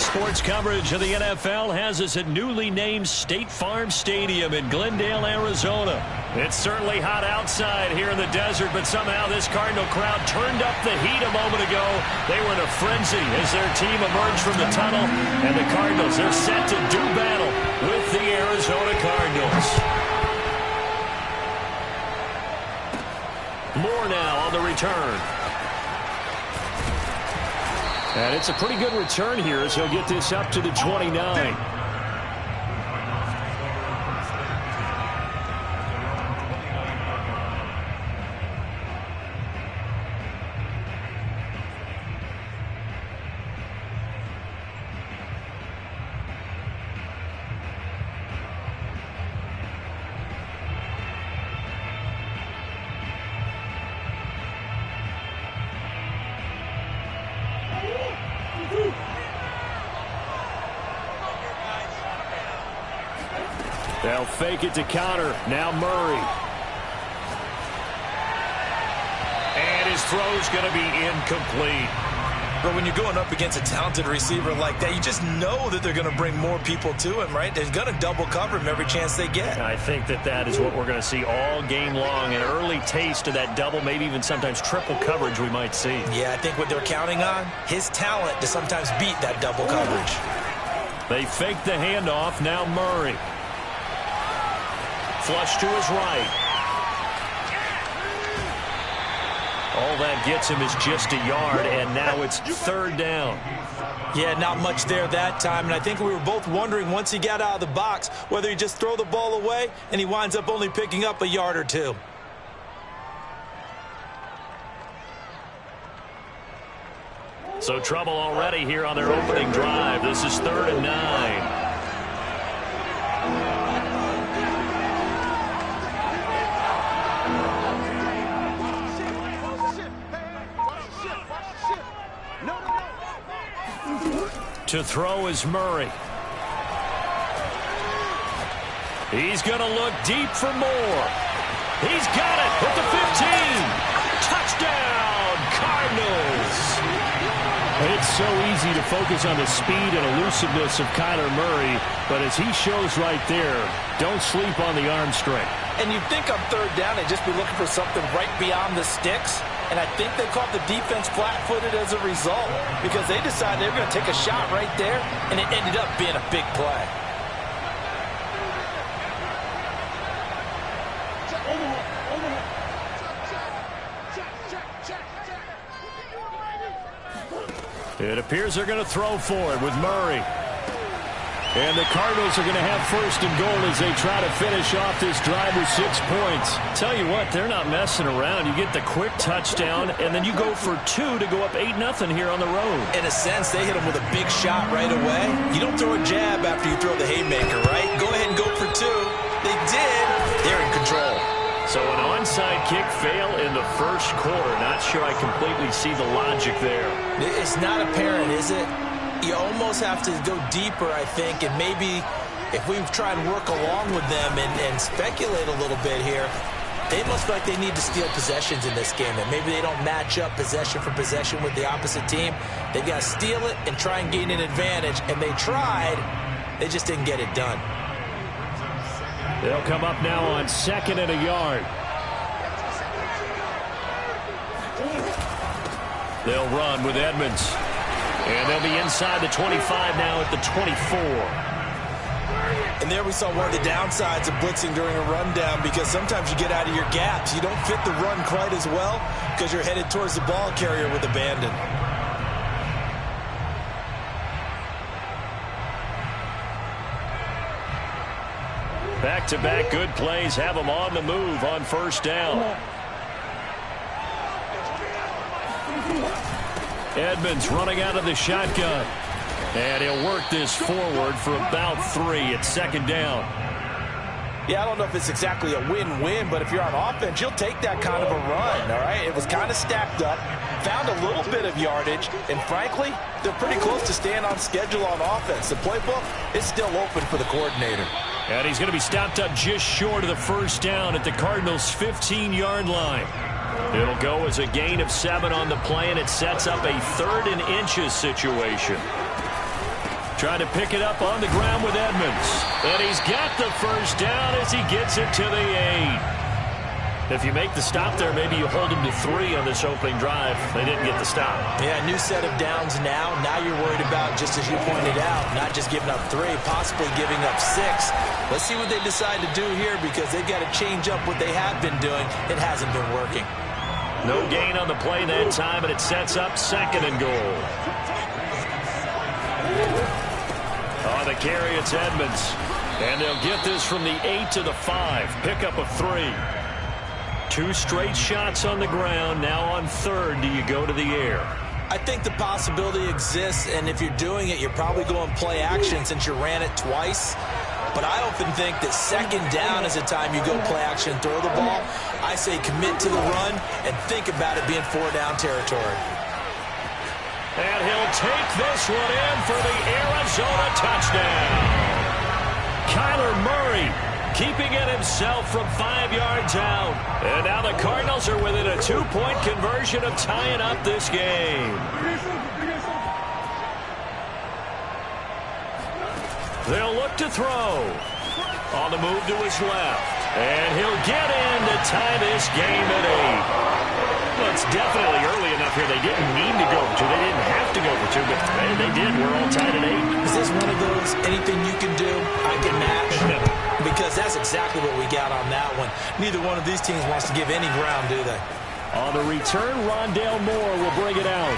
Sports coverage of the NFL has us at newly named State Farm Stadium in Glendale, Arizona. It's certainly hot outside here in the desert, but somehow this Cardinal crowd turned up the heat a moment ago. They were in a frenzy as their team emerged from the tunnel, and the Cardinals are set to do battle with the Arizona Cardinals. Moore now on the return. And it's a pretty good return here as he'll get this up to the 29. They'll fake it to counter. Now Murray. And his throw's going to be incomplete. But when you're going up against a talented receiver like that, you just know that they're going to bring more people to him, right? They're going to double cover him every chance they get. I think that is what we're going to see all game long. An early taste of that double, maybe even sometimes triple coverage we might see. Yeah, I think what they're counting on, his talent to sometimes beat that double coverage. They fake the handoff. Now Murray. Flush to his right. All that gets him is just a yard, and now it's third down. Yeah, not much there that time, and I think we were both wondering once he got out of the box whether he just throw the ball away and he winds up only picking up a yard or two. So trouble already here on their opening drive. This is 3rd and 9. To throw is Murray. He's going to look deep for Moore. He's got it at the 15. Touchdown, Cardinals. It's so easy to focus on the speed and elusiveness of Kyler Murray, but as he shows right there, don't sleep on the arm strength. And you'd think on 3rd down they'd just be looking for something right beyond the sticks. And I think they caught the defense flat-footed as a result because they decided they were going to take a shot right there, and it ended up being a big play. It appears they're going to throw for it with Murray. And the Cardinals are going to have 1st and goal as they try to finish off this drive with 6 points. Tell you what, they're not messing around. You get the quick touchdown, and then you go for 2 to go up 8-0 here on the road. In a sense, they hit them with a big shot right away. You don't throw a jab after you throw the haymaker, right? Go ahead and go for 2. They did. They're in control. So an onside kick fail in the 1st quarter. Not sure I completely see the logic there. It's not apparent, is it? You almost have to go deeper, I think, and maybe if we try and work along with them and speculate a little bit here, they must feel like they need to steal possessions in this game, and maybe they don't match up possession for possession with the opposite team. They've got to steal it and try and gain an advantage, and they tried. They just didn't get it done. They'll come up now on 2nd and a yard. They'll run with Edmonds. And they'll be inside the 25 now at the 24. And there we saw one of the downsides of blitzing during a rundown because sometimes you get out of your gaps. You don't fit the run quite as well because you're headed towards the ball carrier with abandon. Back-to-back good plays have them on the move on 1st down. Edmonds running out of the shotgun. And he'll work this forward for about 3 at 2nd down. Yeah, I don't know if it's exactly a win-win, but if you're on offense, you'll take that kind of a run, all right? It was kind of stacked up, found a little bit of yardage, and frankly, they're pretty close to staying on schedule on offense. The playbook is still open for the coordinator. And he's going to be stopped up just short of the 1st down at the Cardinals' 15-yard line. It'll go as a gain of 7 on the play, and it sets up a 3rd and inches situation. Trying to pick it up on the ground with Edmonds. And he's got the first down as he gets it to the 8. If you make the stop there, maybe you hold him to 3 on this opening drive. They didn't get the stop. Yeah, new set of downs now. Now you're worried about, just as you pointed out, not just giving up 3, possibly giving up 6. Let's see what they decide to do here because they've got to change up what they have been doing. It hasn't been working. No gain on the play that time, and it sets up 2nd and goal. On the carry, it's Edmonds. And they'll get this from the 8 to the 5. Pickup of 3. 2 straight shots on the ground. Now on 3rd, do you go to the air? I think the possibility exists, and if you're doing it, you're probably going play action since you ran it twice. But I often think that 2nd down is the time you go play action, throw the ball. I say commit to the run and think about it being 4-down territory. And he'll take this one in for the Arizona touchdown. Kyler Murray keeping it himself from 5 yards out. And now the Cardinals are within a 2-point conversion of tying up this game. They'll look to throw. On the move to his left. And he'll get in to tie this game at 8. Well, it's definitely early enough here. They didn't need to go for 2. They didn't have to go for 2, but man, they did. We're all tied at 8. Is this one of those anything you can do, I can match? Because that's exactly what we got on that one. Neither one of these teams wants to give any ground, do they? On the return, Rondale Moore will bring it out.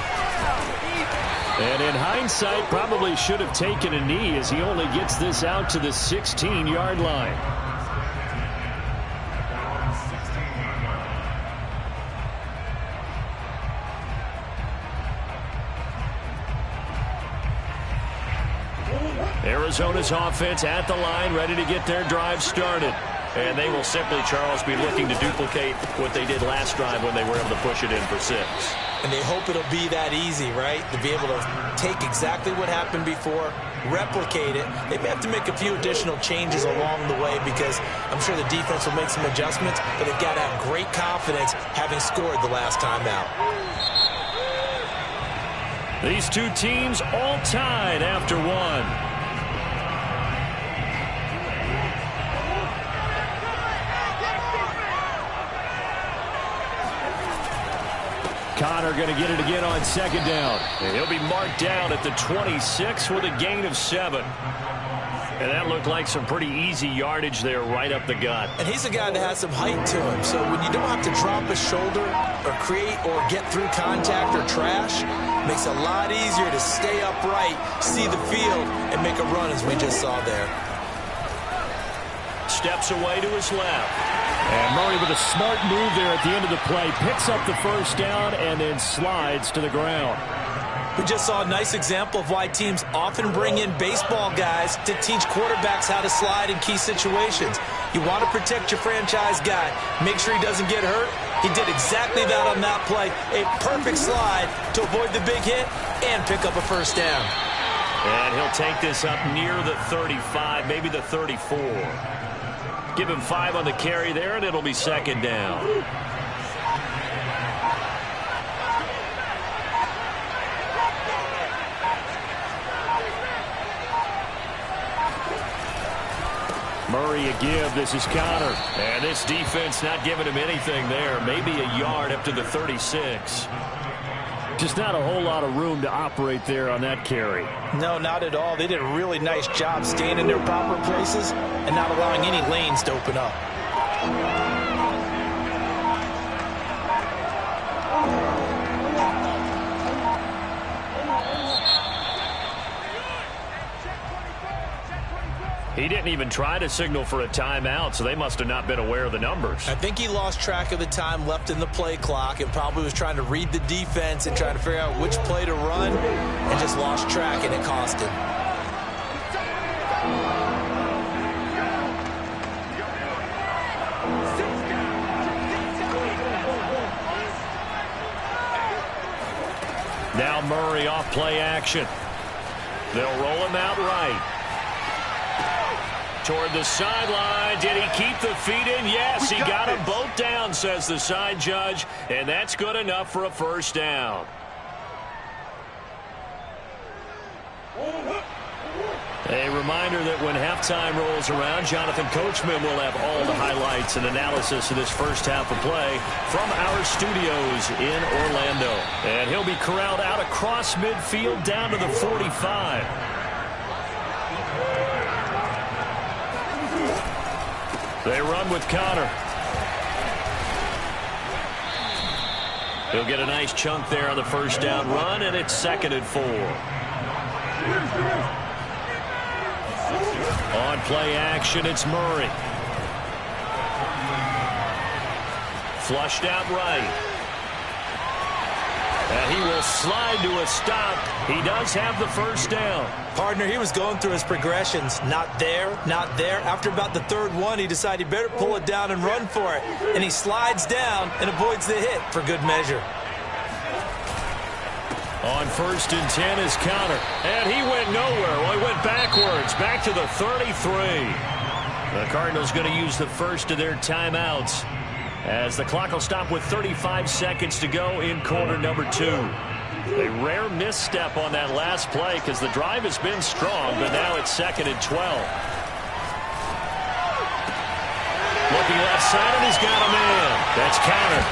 And in hindsight, probably should have taken a knee as he only gets this out to the 16-yard line. Arizona's offense at the line, ready to get their drive started. And they will simply, Charles, be looking to duplicate what they did last drive when they were able to push it in for 6. And they hope it'll be that easy, right? To be able to take exactly what happened before, replicate it. They may have to make a few additional changes along the way because I'm sure the defense will make some adjustments, but they've got to have great confidence having scored the last time out. These two teams all tied after 1. Connor going to get it again on 2nd down. And he'll be marked down at the 26 with a gain of 7. And that looked like some pretty easy yardage there right up the gut. And he's a guy that has some height to him. So when you don't have to drop a shoulder or create or get through contact or trash, it makes it a lot easier to stay upright, see the field, and make a run as we just saw there. Steps away to his left. And Murray with a smart move there at the end of the play. Picks up the first down and then slides to the ground. We just saw a nice example of why teams often bring in baseball guys to teach quarterbacks how to slide in key situations. You want to protect your franchise guy. Make sure he doesn't get hurt. He did exactly that on that play. A perfect slide to avoid the big hit and pick up a first down. And he'll take this up near the 35, maybe the 34. Give him 5 on the carry there, and it'll be 2nd down. Murray a give. This is Connor. And this defense not giving him anything there. Maybe a yard up to the 36. Just not a whole lot of room to operate there on that carry. No, not at all. They did a really nice job staying in their proper places and not allowing any lanes to open up. He didn't even try to signal for a timeout, so they must have not been aware of the numbers. I think he lost track of the time left in the play clock and probably was trying to read the defense and trying to figure out which play to run and just lost track, and it cost him. Now Murray off play action. They'll roll him out right. Toward the sideline. Did he keep the feet in? Yes, he got them both down, says the side judge, and that's good enough for a first down. A reminder that when halftime rolls around, Jonathan Coachman will have all the highlights and analysis of this first half of play from our studios in Orlando. And he'll be corralled out across midfield down to the 45. They run with Connor. He'll get a nice chunk there on the first down run, and it's 2nd and 4. On play action, it's Murray. Flushed out right. And he will slide to a stop. He does have the first down. Partner, he was going through his progressions. Not there, not there. After about the 3rd one, he decided he better pull it down and run for it. And he slides down and avoids the hit for good measure. On 1st and 10 is Connor. And he went nowhere. Well, he went backwards, back to the 33. The Cardinals going to use the first of their timeouts, as the clock will stop with 35 seconds to go in quarter number 2. A rare misstep on that last play because the drive has been strong, but now it's 2nd and 12. Looking left side, and he's got a man. That's Connor.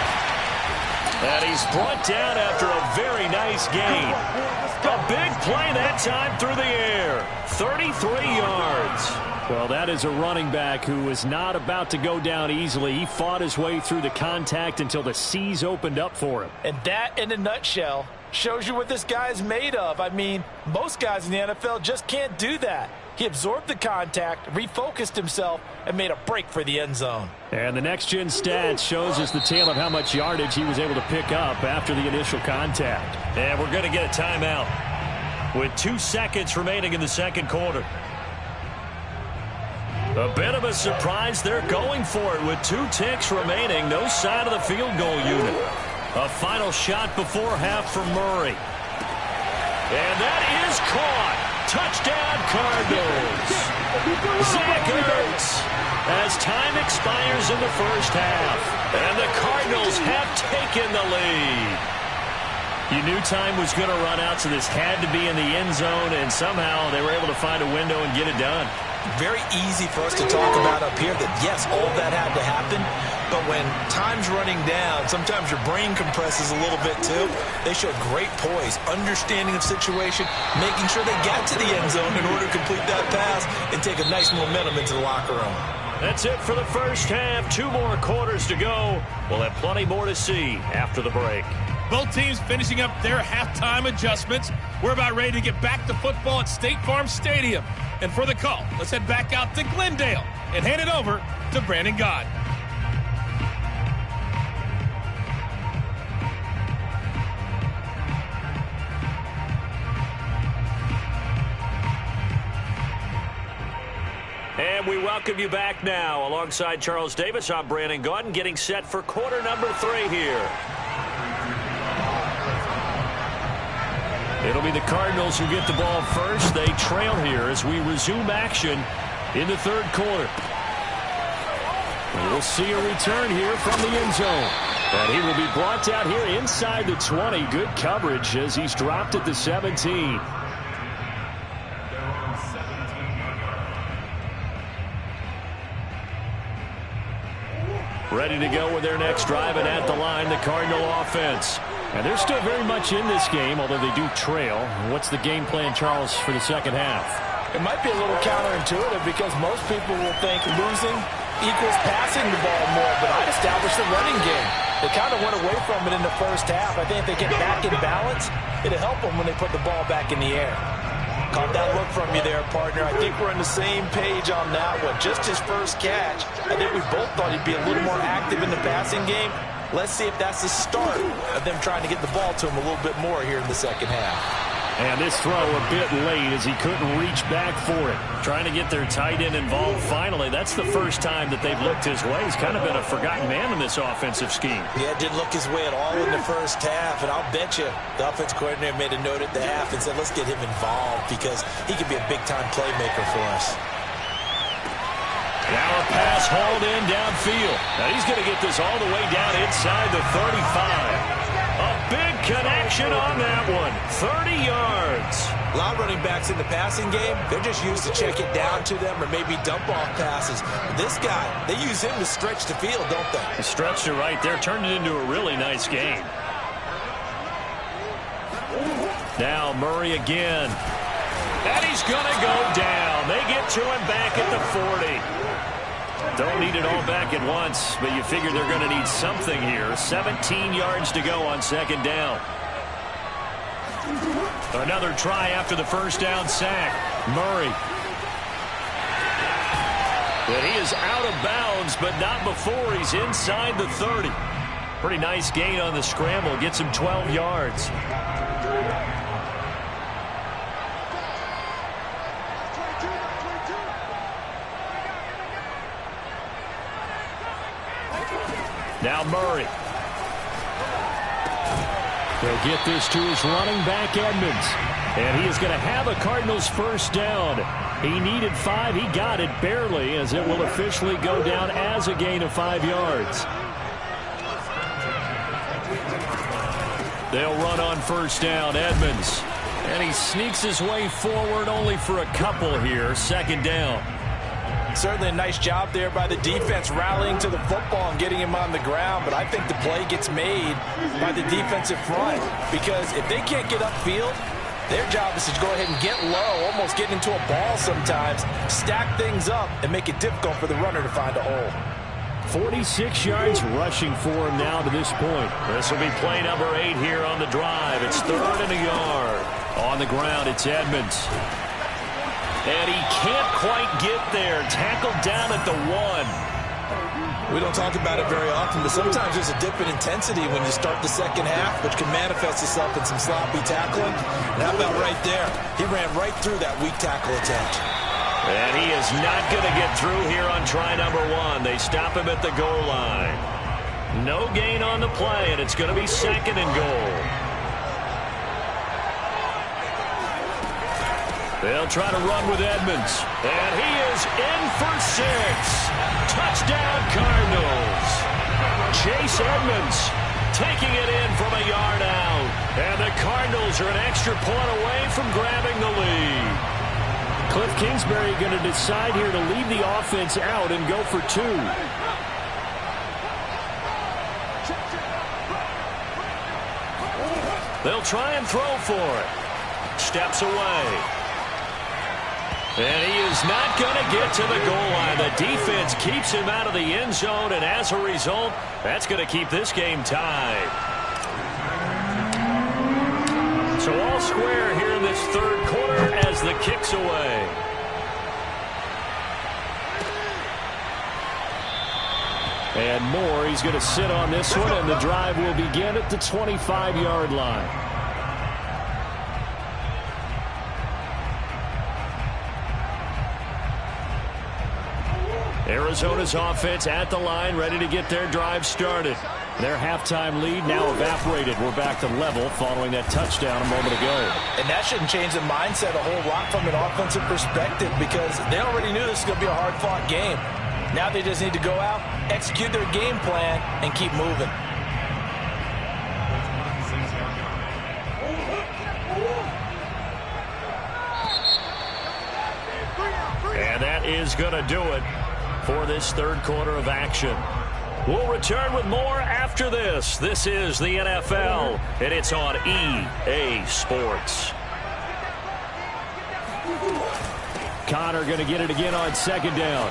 And he's brought down after a very nice gain. A big play that time through the air. 33 yards. Well, that is a running back who is not about to go down easily. He fought his way through the contact until the seas opened up for him. And that, in a nutshell, shows you what this guy is made of. I mean, most guys in the NFL just can't do that. He absorbed the contact, refocused himself, and made a break for the end zone. And the next-gen stats shows us the tale of how much yardage he was able to pick up after the initial contact. And we're going to get a timeout with 2 seconds remaining in the 2nd quarter. A bit of a surprise. They're going for it with 2 ticks remaining. No sign of the field goal unit. A final shot before half from Murray. And that is caught. Touchdown, Cardinals. Zach Ertz, as time expires in the first half. And the Cardinals have taken the lead. You knew time was going to run out, so this had to be in the end zone, and somehow they were able to find a window and get it done. Very easy for us to talk about up here that, yes, all that had to happen, but when time's running down, sometimes your brain compresses a little bit too. They showed great poise, understanding of situation, making sure they got to the end zone in order to complete that pass and take a nice momentum into the locker room. That's it for the first half. 2 more quarters to go. We'll have plenty more to see after the break. Both teams finishing up their halftime adjustments. We're about ready to get back to football at State Farm Stadium. And for the call, let's head back out to Glendale and hand it over to Brandon Gaud. And we welcome you back now. Alongside Charles Davis, I'm Brandon Gaud, getting set for quarter number 3 here. It'll be the Cardinals who get the ball first. They trail here as we resume action in the 3rd quarter. We'll see a return here from the end zone. And he will be brought down here inside the 20. Good coverage as he's dropped at the 17. Ready to go with their next drive, and at the line, the Cardinal offense. And they're still very much in this game, although they do trail. What's the game plan, Charles, for the 2nd half? It might be a little counterintuitive because most people will think losing equals passing the ball more, but I'd establish the running game. They kind of went away from it in the first half. I think if they get back in balance, it'll help them when they put the ball back in the air. Caught that look from you there, partner. I think we're on the same page on that one. Just his first catch. I think we both thought he'd be a little more active in the passing game. Let's see if that's the start of them trying to get the ball to him a little bit more here in the 2nd half. And this throw a bit late as he couldn't reach back for it. Trying to get their tight end involved finally. That's the first time that they've looked his way. He's kind of been a forgotten man in this offensive scheme. Yeah, didn't look his way at all in the first half. And I'll bet you the offense coordinator made a note at the half and said, let's get him involved because he could be a big-time playmaker for us. Now a pass hauled in downfield. Now he's going to get this all the way down inside the 35. A big connection on that one. 30 yards. A lot of running backs in the passing game, they're just used to check it down to them or maybe dump off passes. But this guy, they use him to stretch the field, don't they? He stretched it right there, turned it into a really nice game. Now Murray again. And he's going to go down. They get to him back at the 40. Don't need it all back at once, but you figure they're going to need something here. 17 yards to go on second down. Another try after the first down sack. Murray. But he is out of bounds, but not before he's inside the 30. Pretty nice gain on the scramble. Gets him 12 yards. Now Murray. They'll get this to his running back, Edmonds. And he is going to have a Cardinals first down. He needed 5. He got it barely, as it will officially go down as a gain of 5 yards. They'll run on first down, Edmonds. And he sneaks his way forward only for a couple here. Second down. Certainly a nice job there by the defense rallying to the football and getting him on the ground, but I think the play gets made by the defensive front because if they can't get upfield, their job is to go ahead and get low, almost get into a ball sometimes, stack things up, and make it difficult for the runner to find a hole. 46 yards rushing for him now to this point. This will be play number 8 here on the drive. It's 3rd and a yard. On the ground, it's Edmonds. And he can't quite get there. Tackled down at the 1. We don't talk about it very often, but sometimes there's a dip in intensity when you start the second half, which can manifest itself in some sloppy tackling. And how about right there? He ran right through that weak tackle attempt. And he is not going to get through here on try number 1. They stop him at the goal line. No gain on the play, and it's going to be 2nd and goal. They'll try to run with Edmonds. And he is in for 6. Touchdown, Cardinals. Chase Edmonds taking it in from a yard out. And the Cardinals are an extra point away from grabbing the lead. Cliff Kingsbury going to decide here to leave the offense out and go for 2. They'll try and throw for it. Steps away. And he is not going to get to the goal line. The defense keeps him out of the end zone, and as a result, that's going to keep this game tied. So all square here in this 3rd quarter as the kick's away. And Moore, he's going to sit on this one, and the drive will begin at the 25-yard line. Arizona's offense at the line, ready to get their drive started. Their halftime lead now evaporated. We're back to level following that touchdown a moment ago. And that shouldn't change the mindset a whole lot from an offensive perspective because they already knew this was going to be a hard-fought game. Now they just need to go out, execute their game plan, and keep moving. And that is going to do it for this 3rd quarter of action. We'll return with more after this. This is the NFL, and it's on EA Sports. Connor going to get it again on 2nd down.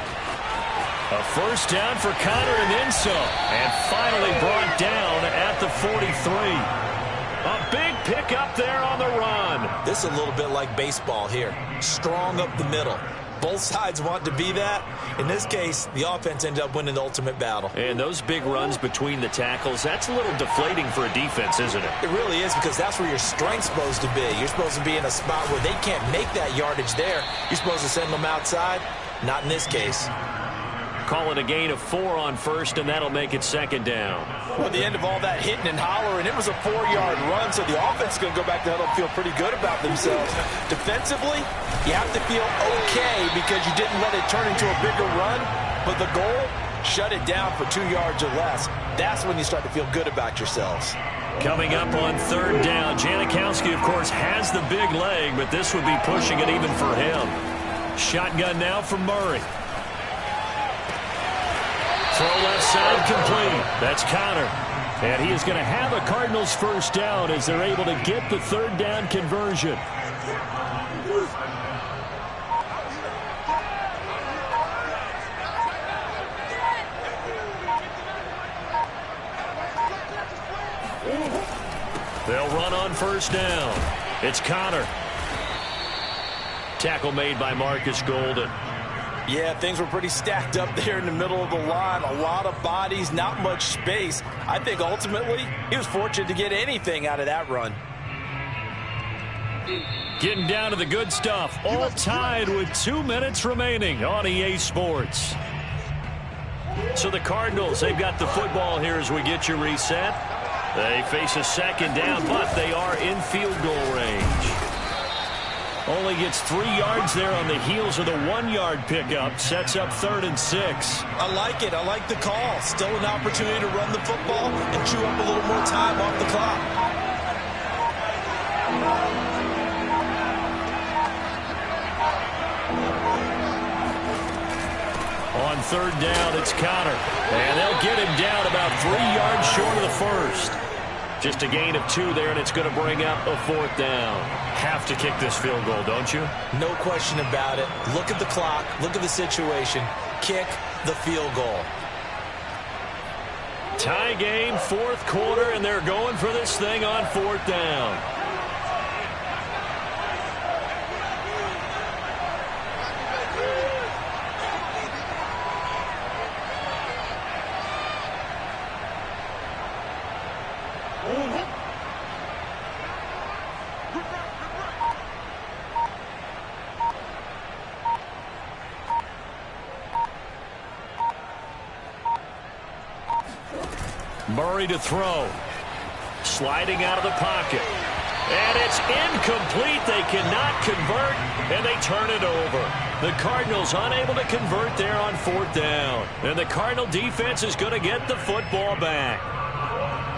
A first down for Connor and then some. And finally brought down at the 43. A big pickup there on the run. This is a little bit like baseball here. Strong up the middle. Both sides want to be that. In this case, the offense ended up winning the ultimate battle. And those big runs between the tackles, that's a little deflating for a defense, isn't it? It really is because that's where your strength's supposed to be. You're supposed to be in a spot where they can't make that yardage there. You're supposed to send them outside. Not in this case. Call it a gain of 4 on first, and that'll make it 2nd down. Well, at the end of all that hitting and hollering, it was a 4-yard run, so the offense is going to go back to huddle and feel pretty good about themselves. Defensively, you have to feel okay because you didn't let it turn into a bigger run, but the goal shut it down for 2 yards or less. That's when you start to feel good about yourselves. Coming up on third down, Janikowski, of course, has the big leg, but this would be pushing it even for him. Shotgun now for Murray. Throw left side complete. That's Connor. And he is going to have a Cardinals first down as they're able to get the third down conversion. They'll run on first down. It's Connor. Tackle made by Marcus Golden. Yeah, things were pretty stacked up there in the middle of the line. A lot of bodies, not much space. I think ultimately he was fortunate to get anything out of that run. Getting down to the good stuff. All tied with 2 minutes remaining on EA Sports. So the Cardinals, they've got the football here as we get you reset. They face a second down, but they are in field goal range. Only gets 3 yards there on the heels of the 1-yard pickup. Sets up 3rd and 6. I like it. I like the call. Still an opportunity to run the football and chew up a little more time off the clock. On third down, it's Connor. And they'll get him down about 3 yards short of the first. Just a gain of 2 there, and it's going to bring up a 4th down. Have to kick this field goal, don't you? No question about it. Look at the clock. Look at the situation. Kick the field goal. Tie game, 4th quarter, and they're going for this thing on 4th down. Murray to throw. Sliding out of the pocket. And it's incomplete. They cannot convert, and they turn it over. The Cardinals unable to convert there on 4th down. And the Cardinal defense is going to get the football back.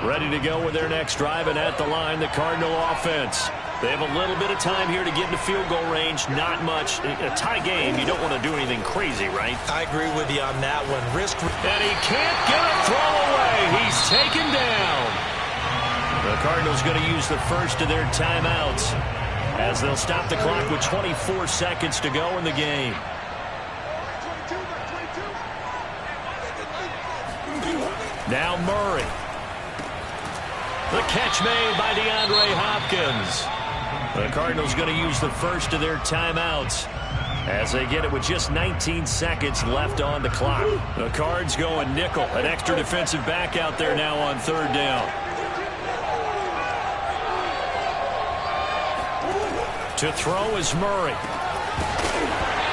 Ready to go with their next drive, and at the line, the Cardinal offense. They have a little bit of time here to get into field goal range. Not much. A tie game, you don't want to do anything crazy, right? I agree with you on that one. And he can't get a throw away. He's taken down. The Cardinals going to use the first of their timeouts as they'll stop the clock with 24 seconds to go in the game. Now Murray. The catch made by DeAndre Hopkins. The Cardinals going to use the first of their timeouts as they get it with just 19 seconds left on the clock. The Cards going nickel. An extra defensive back out there now on 3rd down. To throw is Murray.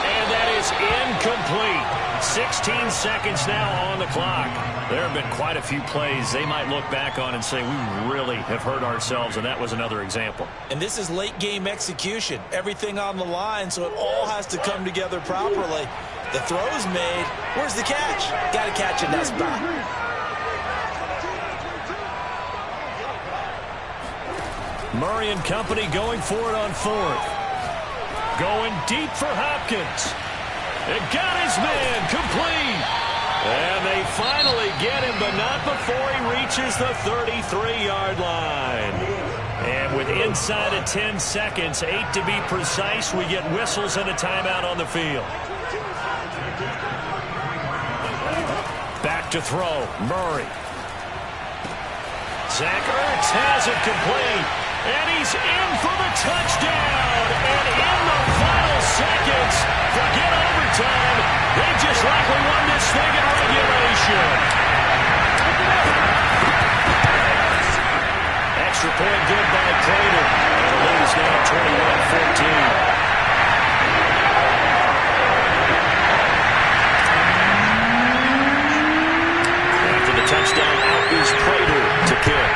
And that is incomplete. 16 seconds now on the clock. There have been quite a few plays they might look back on and say, we really have hurt ourselves, and that was another example. And this is late game execution. Everything on the line, so it all has to come together properly. The throw's made. Where's the catch? Got to catch in that spot. Murray and company going for it on 4th. Going deep for Hopkins. It got his man complete. And they finally get him, but not before he reaches the 33-yard line. And with inside of 10 seconds, 8 to be precise, we get whistles and a timeout on the field. Back to throw, Murray. Zach Ertz has it complete. And he's in for the touchdown. And in the final seconds, forget overtime. They just likely won this thing in regulation. Extra point good by Prater. And the lead is now 21-14. After the touchdown, out is Prater to kick.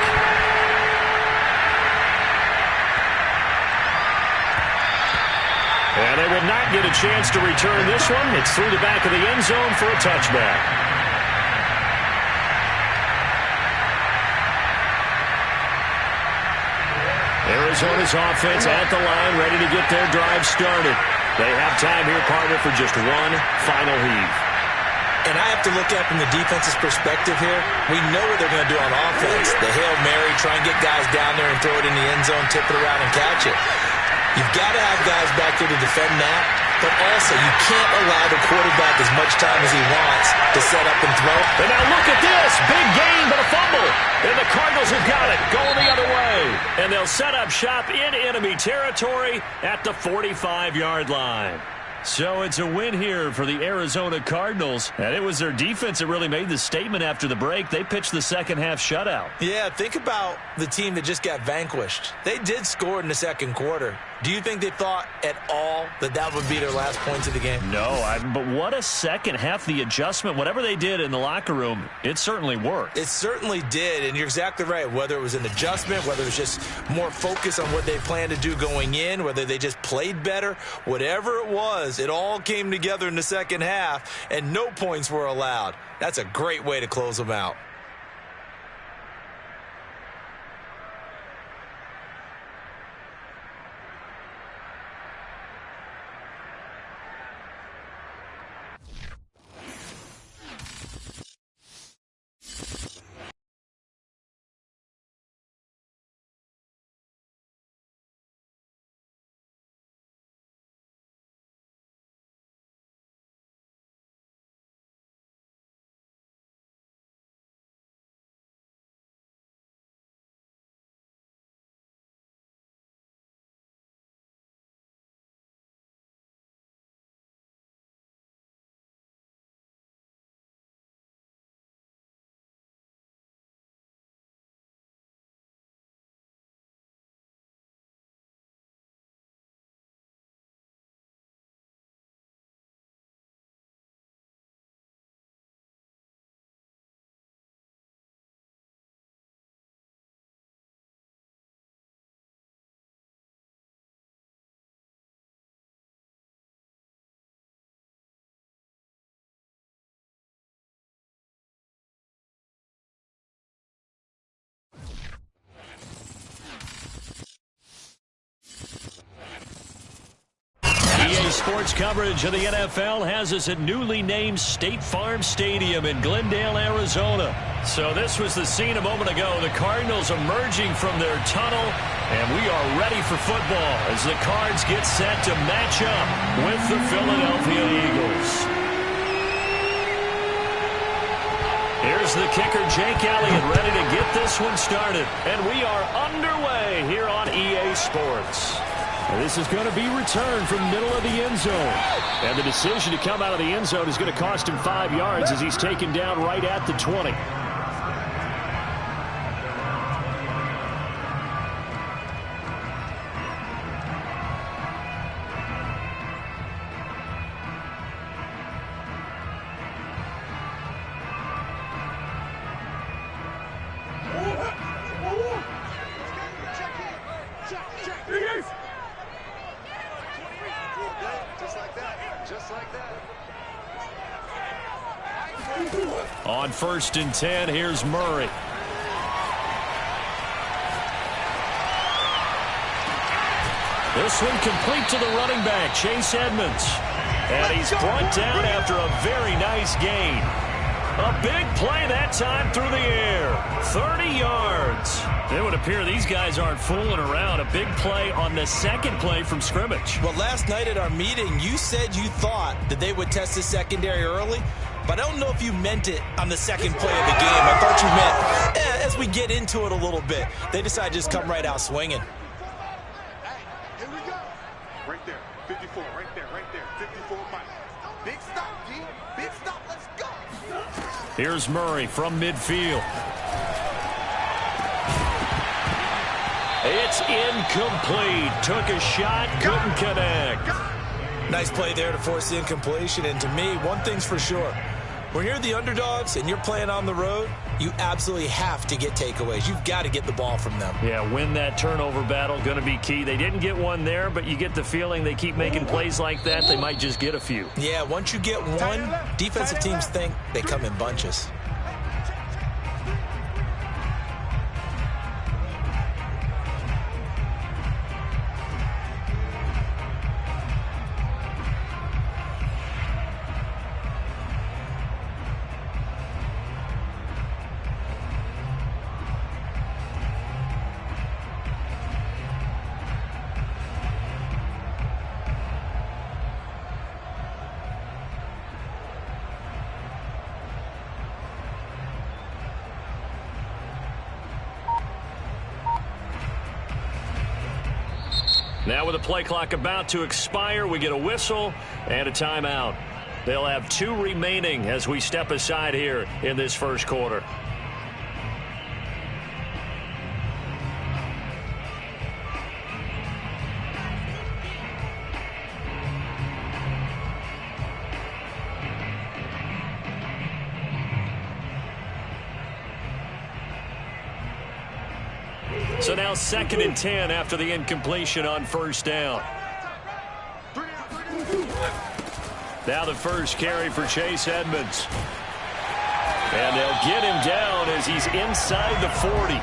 And they will not get a chance to return this one. It's through the back of the end zone for a touchback. Arizona's offense at the line, ready to get their drive started. They have time here, partner, for just one final heave. And I have to look at it from the defense's perspective here. We know what they're going to do on offense. The Hail Mary, try and get guys down there and throw it in the end zone, tip it around and catch it. You've got to have guys back there to defend that, but also you can't allow the quarterback as much time as he wants to set up and throw. And now look at this. Big gain, but a fumble. And the Cardinals have got it, going the other way. And they'll set up shop in enemy territory at the 45-yard line. So it's a win here for the Arizona Cardinals. And it was their defense that really made the statement after the break. They pitched the second half shutout. Yeah, think about the team that just got vanquished. They did score in the second quarter. Do you think they thought at all that that would be their last points of the game? No, but what a second half. The adjustment, whatever they did in the locker room, it certainly worked. It certainly did, and you're exactly right. Whether it was an adjustment, whether it was just more focus on what they planned to do going in, whether they just played better, whatever it was, it all came together in the second half, and no points were allowed. That's a great way to close them out. EA Sports coverage of the NFL has us at newly named State Farm Stadium in Glendale, Arizona. So this was the scene a moment ago. The Cardinals emerging from their tunnel, and we are ready for football as the Cards get set to match up with the Philadelphia Eagles. Here's the kicker, Jake Elliott, ready to get this one started. And we are underway here on EA Sports. This is going to be returned from middle of the end zone. And the decision to come out of the end zone is going to cost him 5 yards as he's taken down right at the 20. On 1st and 10, here's Murray. This one complete to the running back, Chase Edmonds. And he's brought down after a very nice gain. A big play that time through the air. 30 yards. It would appear these guys aren't fooling around. A big play on the second play from scrimmage. Well, last night at our meeting, you said you thought that they would test the secondary early, but I don't know if you meant it on the second play of the game. I thought you meant as we get into it a little bit. They decided to just come right out swinging. Here we go. Right there. 54. Right there. 54 miles. Big stop, G. Big stop. Let's go. Here's Murray from midfield. It's incomplete. Took a shot, couldn't connect. Nice play there to force the incompletion. And to me, one thing's for sure. When you're the underdogs and you're playing on the road, you absolutely have to get takeaways. You've got to get the ball from them. Yeah, win that turnover battle, going to be key. They didn't get one there, but you get the feeling they keep making plays like that, they might just get a few. Yeah, once you get one, defensive teams think they come in bunches. Now with the play clock about to expire, we get a whistle and a timeout. They'll have 2 remaining as we step aside here in this first quarter. So now 2nd and 10 after the incompletion on first down. Now the first carry for Chase Edmonds. And they'll get him down as he's inside the 40.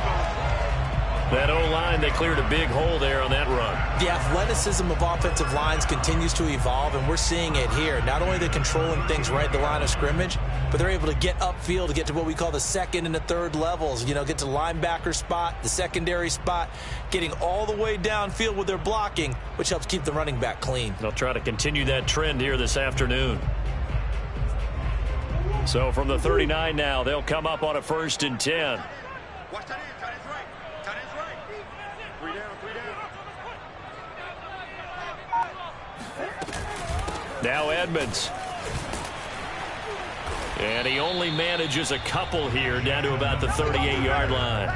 That O-line, they cleared a big hole there on that run. The athleticism of offensive lines continues to evolve, and we're seeing it here. Not only are they controlling things right at the line of scrimmage, but they're able to get upfield to get to what we call the 2nd and the 3rd levels. You know, get to the linebacker spot, the secondary spot, getting all the way downfield with their blocking, which helps keep the running back clean. They'll try to continue that trend here this afternoon. So from the 39 now, they'll come up on a 1st and 10. Watch that in. Tight end's right. Tight end's right. 3 down, 3 down. Now Edmonds. And he only manages a couple here down to about the 38-yard line.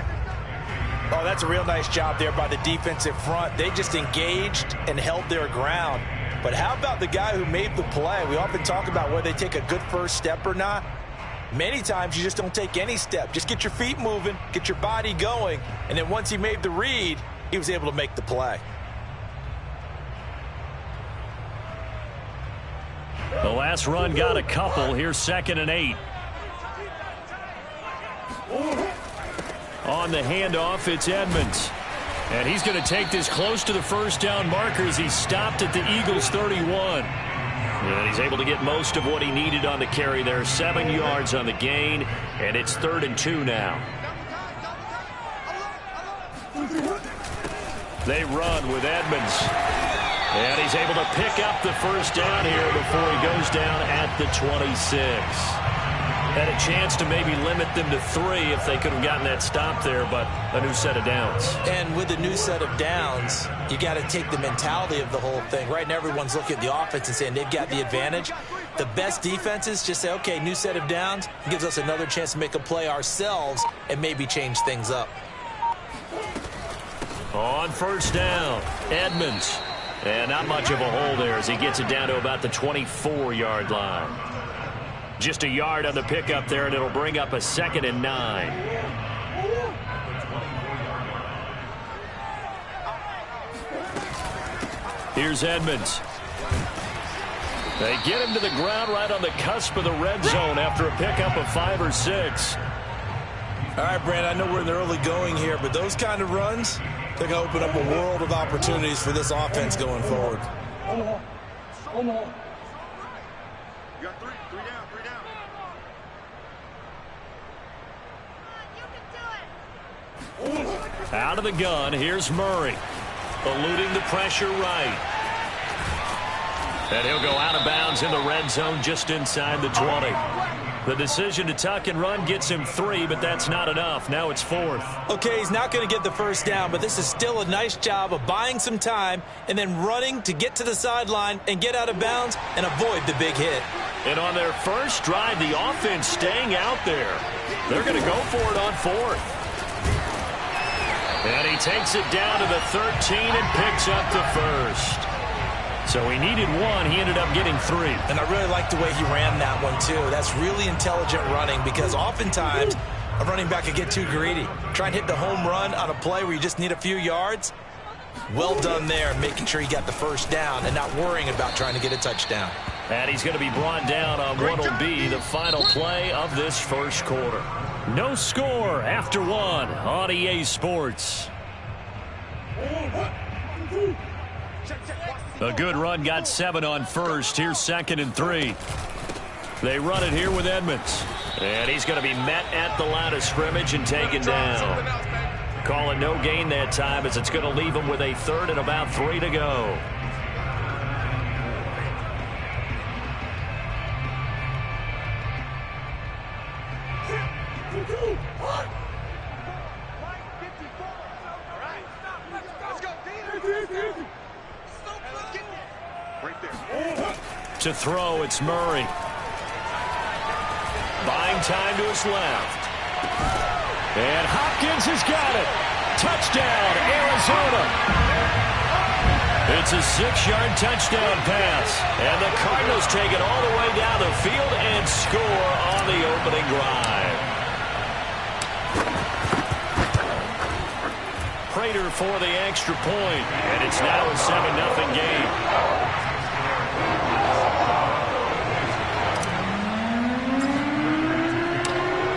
Oh, that's a real nice job there by the defensive front. They just engaged and held their ground. But how about the guy who made the play? We often talk about whether they take a good first step or not. Many times you just don't take any step. Just get your feet moving, get your body going, and then once he made the read, he was able to make the play. The last run got a couple. Here's 2nd and 8. On the handoff, it's Edmonds. And he's going to take this close to the first down marker as he stopped at the Eagles' 31. And he's able to get most of what he needed on the carry there. 7 yards on the gain, and it's 3rd and 2 now. They run with Edmonds. And he's able to pick up the first down here before he goes down at the 26. Had a chance to maybe limit them to 3 if they could have gotten that stop there, but a new set of downs. And with the new set of downs, you got to take the mentality of the whole thing. Right now, everyone's looking at the offense and saying they've got the advantage. The best defenses just say, okay, new set of downs. It gives us another chance to make a play ourselves and maybe change things up. On first down, Edmonds. And not much of a hole there as he gets it down to about the 24-yard line. Just a yard on the pickup there, and it'll bring up a 2nd and 9. Here's Edmonds. They get him to the ground right on the cusp of the red zone after a pickup of 5 or 6. All right, Brand, I know we're in the early going here, but those kind of runs, they're going to open up a world of opportunities for this offense going forward. You got 3 down, 3 down. Out of the gun, here's Murray. Eluding the pressure right. And he'll go out of bounds in the red zone just inside the 20. The decision to tuck and run gets him 3, but that's not enough. Now it's 4th. Okay, he's not going to get the first down, but this is still a nice job of buying some time and then running to get to the sideline and get out of bounds and avoid the big hit. And on their first drive, the offense staying out there. They're going to go for it on 4th. And he takes it down to the 13 and picks up the first. So he needed 1. He ended up getting 3. And I really like the way he ran that one, too. That's really intelligent running because oftentimes a running back could get too greedy. Try and hit the home run on a play where you just need a few yards. Well done there, making sure he got the first down and not worrying about trying to get a touchdown. And he's going to be brought down on what will be the final play of this first quarter. No score after 1 on EA Sports. A good run got 7 on first. Here's 2nd and 3. They run it here with Edmonds. And he's going to be met at the line of scrimmage and taken down. Call it no gain that time as it's going to leave him with a 3rd and about 3 to go. to throw. It's Murray. Buying time to his left. And Hopkins has got it. Touchdown, Arizona. It's a 6-yard touchdown pass. And the Cardinals take it all the way down the field and score on the opening drive. Prater for the extra point. And it's now a 7-0 game.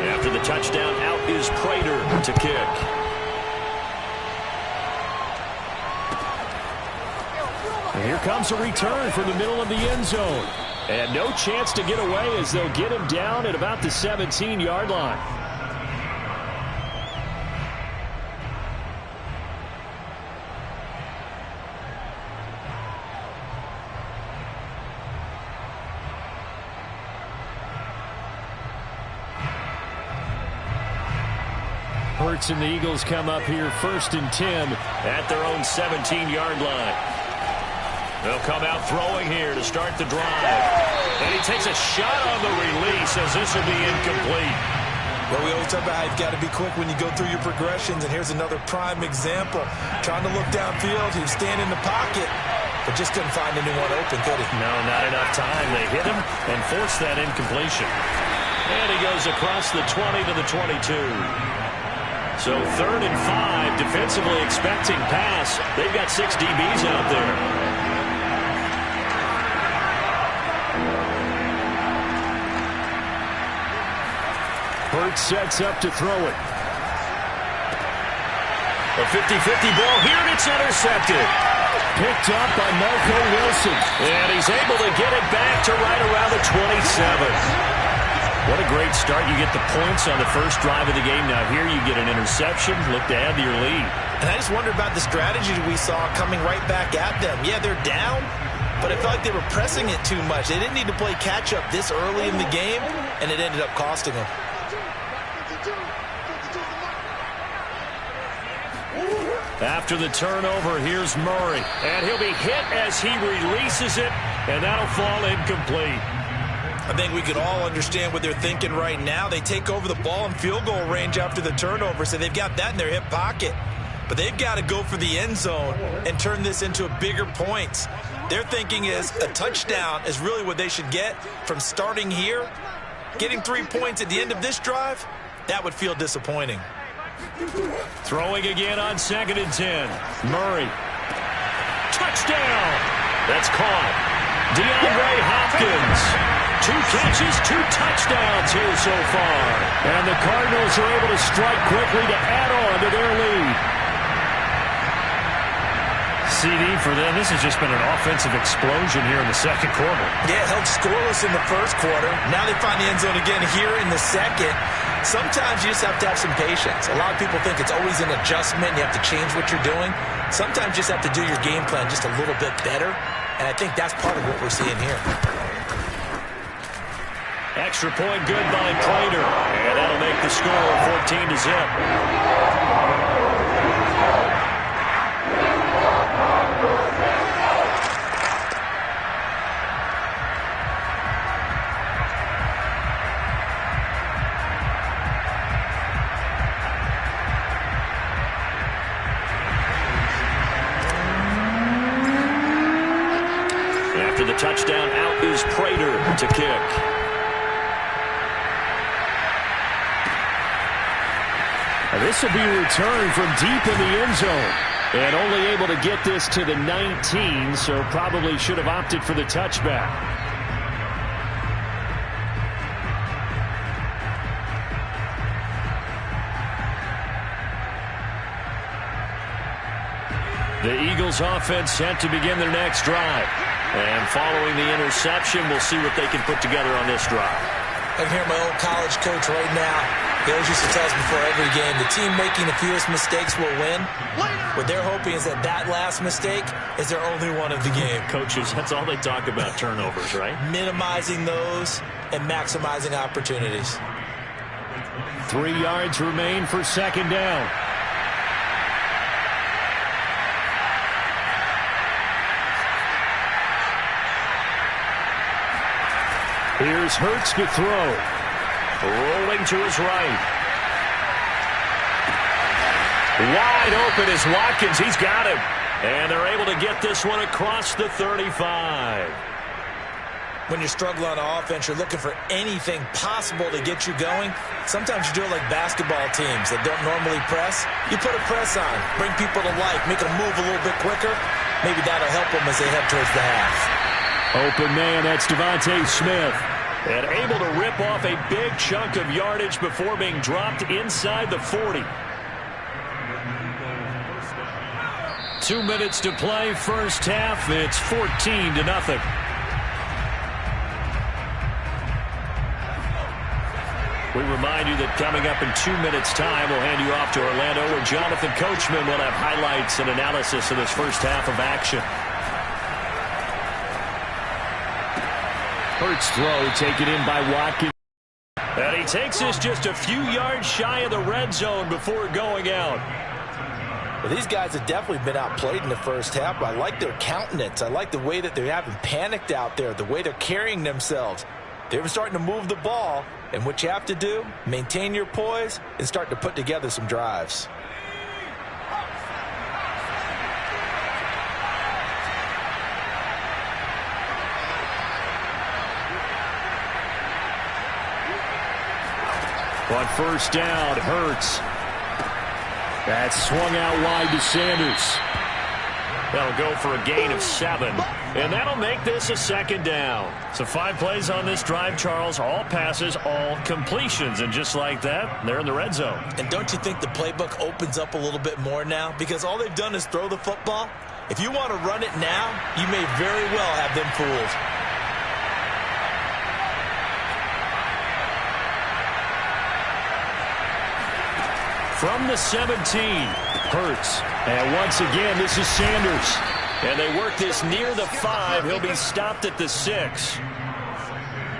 After the touchdown, out is Prater to kick. And here comes a return from the middle of the end zone. And no chance to get away as they'll get him down at about the 17-yard line. Hurts and the Eagles come up here 1st and 10 at their own 17-yard line. They'll come out throwing here to start the drive. And he takes a shot on the release as this will be incomplete. Well, we always talk about how you've got to be quick when you go through your progressions, and here's another prime example. Trying to look downfield, he was standing in the pocket, but just couldn't find anyone open, could he? No, not enough time. They hit him and forced that incompletion. And he goes across the 20 to the 22. So 3rd and 5, defensively expecting pass. They've got 6 DBs out there. Hurts sets up to throw it. A 50-50 ball here, and it's intercepted. Picked up by Marco Wilson. And he's able to get it back to right around the 27. What a great start. You get the points on the first drive of the game. Now here you get an interception. Look to add to your lead. And I just wonder about the strategy we saw coming right back at them. Yeah, they're down, but I felt like they were pressing it too much. They didn't need to play catch-up this early in the game, and it ended up costing them. After the turnover, here's Murray. And he'll be hit as he releases it, and that'll fall incomplete. I think we could all understand what they're thinking right now. They take over the ball in field goal range after the turnover, so they've got that in their hip pocket. But they've got to go for the end zone and turn this into a bigger points. Their thinking is a touchdown is really what they should get from starting here. Getting 3 points at the end of this drive, that would feel disappointing. Throwing again on 2nd and 10. Murray. Touchdown! That's caught. DeAndre Hopkins. 2 catches, 2 touchdowns here so far. And the Cardinals are able to strike quickly to add on to their lead. CD for them. This has just been an offensive explosion here in the second quarter. Yeah, held scoreless in the first quarter. Now they find the end zone again here in the second. Sometimes you just have to have some patience. A lot of people think it's always an adjustment. You have to change what you're doing. Sometimes you just have to do your game plan just a little bit better. And I think that's part of what we're seeing here. Extra point good by Prater. And that'll make the score 14 to zip. After the touchdown, out is Prater to kick. This will be a return from deep in the end zone. And only able to get this to the 19, so probably should have opted for the touchback. The Eagles offense set to begin their next drive. And following the interception, we'll see what they can put together on this drive. I can hear my old college coach right now. He always used to tell us before every game, the team making the fewest mistakes will win. What they're hoping is that that last mistake is their only one of the game. Coaches, that's all they talk about, turnovers, right? Minimizing those and maximizing opportunities. 3 yards remain for 2nd down. Here's Hurts to throw. Rolling to his right. Wide open is Watkins. He's got him. And they're able to get this one across the 35. When you're struggling on offense, you're looking for anything possible to get you going. Sometimes you do it like basketball teams that don't normally press. You put a press on, bring people to life, make them move a little bit quicker. Maybe that'll help them as they head towards the half. Open man, that's Devontae Smith. And able to rip off a big chunk of yardage before being dropped inside the 40. 2 minutes to play, first half. It's 14-0. We remind you that coming up in 2 minutes' time, we'll hand you off to Orlando, where Jonathan Coachman will have highlights and analysis of this first half of action. Hurts throw taken in by Watkins. And he takes this just a few yards shy of the red zone before going out. Well, these guys have definitely been outplayed in the first half, but I like their countenance. I like the way that they haven't panicked out there, the way they're carrying themselves. They're starting to move the ball, and what you have to do, maintain your poise and start to put together some drives. On first down, Hurts. That's swung out wide to Sanders. They'll go for a gain of 7. And that'll make this a second down. So 5 plays on this drive, Charles. All passes, all completions. And just like that, they're in the red zone. And don't you think the playbook opens up a little bit more now? Because all they've done is throw the football. If you want to run it now, you may very well have them fooled. From the 17, Hurts. And once again, this is Sanders. And they work this near the 5. He'll be stopped at the 6.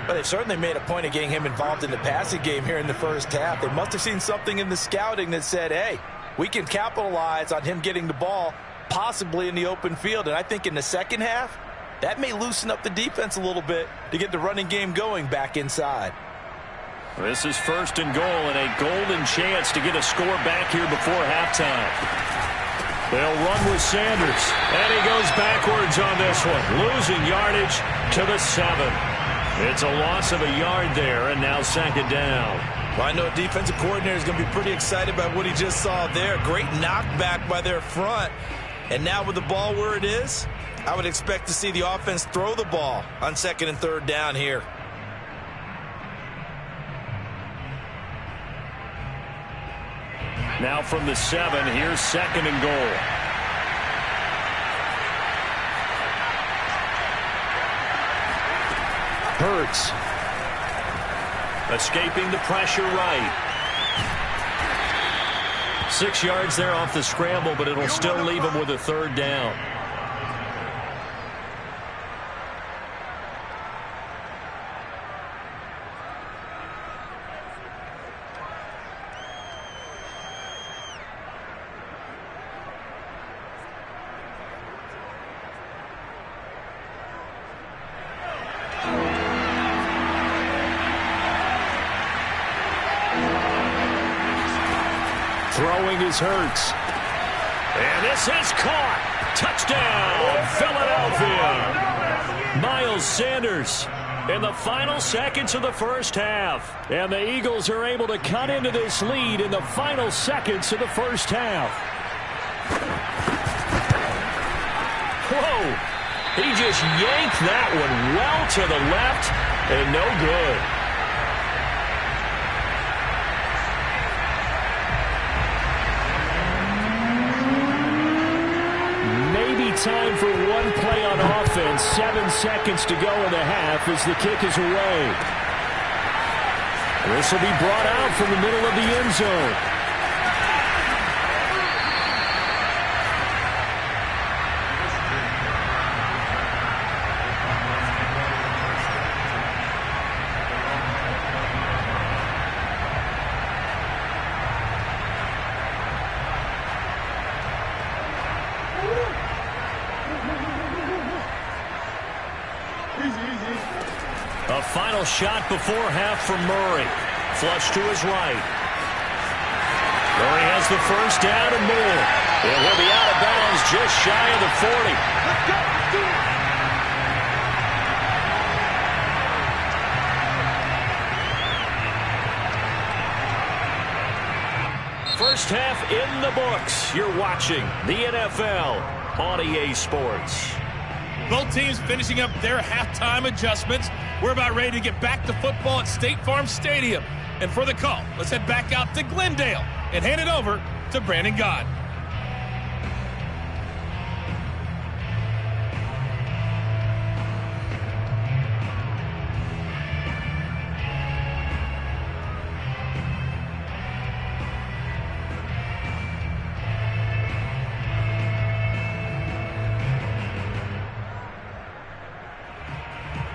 But they've certainly made a point of getting him involved in the passing game here in the first half. They must have seen something in the scouting that said, hey, we can capitalize on him getting the ball possibly in the open field. And I think in the second half, that may loosen up the defense a little bit to get the running game going back inside. This is first and goal, and a golden chance to get a score back here before halftime. They'll run with Sanders, and he goes backwards on this one, losing yardage to the 7. It's a loss of a yard there, and now second down. Well, I know a defensive coordinator is going to be pretty excited about what he just saw there. Great knockback by their front. And now with the ball where it is, I would expect to see the offense throw the ball on second and third down here. Now from the 7, here's second and goal. Hurts. Escaping the pressure right. 6 yards there off the scramble, but it'll still leave him with a third down. Throwing is Hurts. And this is caught. Touchdown, Philadelphia. Miles Sanders in the final seconds of the first half. And the Eagles are able to cut into this lead in the final seconds of the first half. Whoa. He just yanked that one well to the left and no good. Time for one play on offense. 7 seconds to go in the half as the kick is away. This will be brought out from the middle of the end zone. A final shot before half from Murray. Flush to his right. Murray has the first down and more. It will be out of bounds just shy of the 40. Let's go. Do it. First half in the books. You're watching the NFL on EA Sports. Both teams finishing up their halftime adjustments. We're about ready to get back to football at State Farm Stadium. And for the call, let's head back out to Glendale and hand it over to Brandon Gaudin.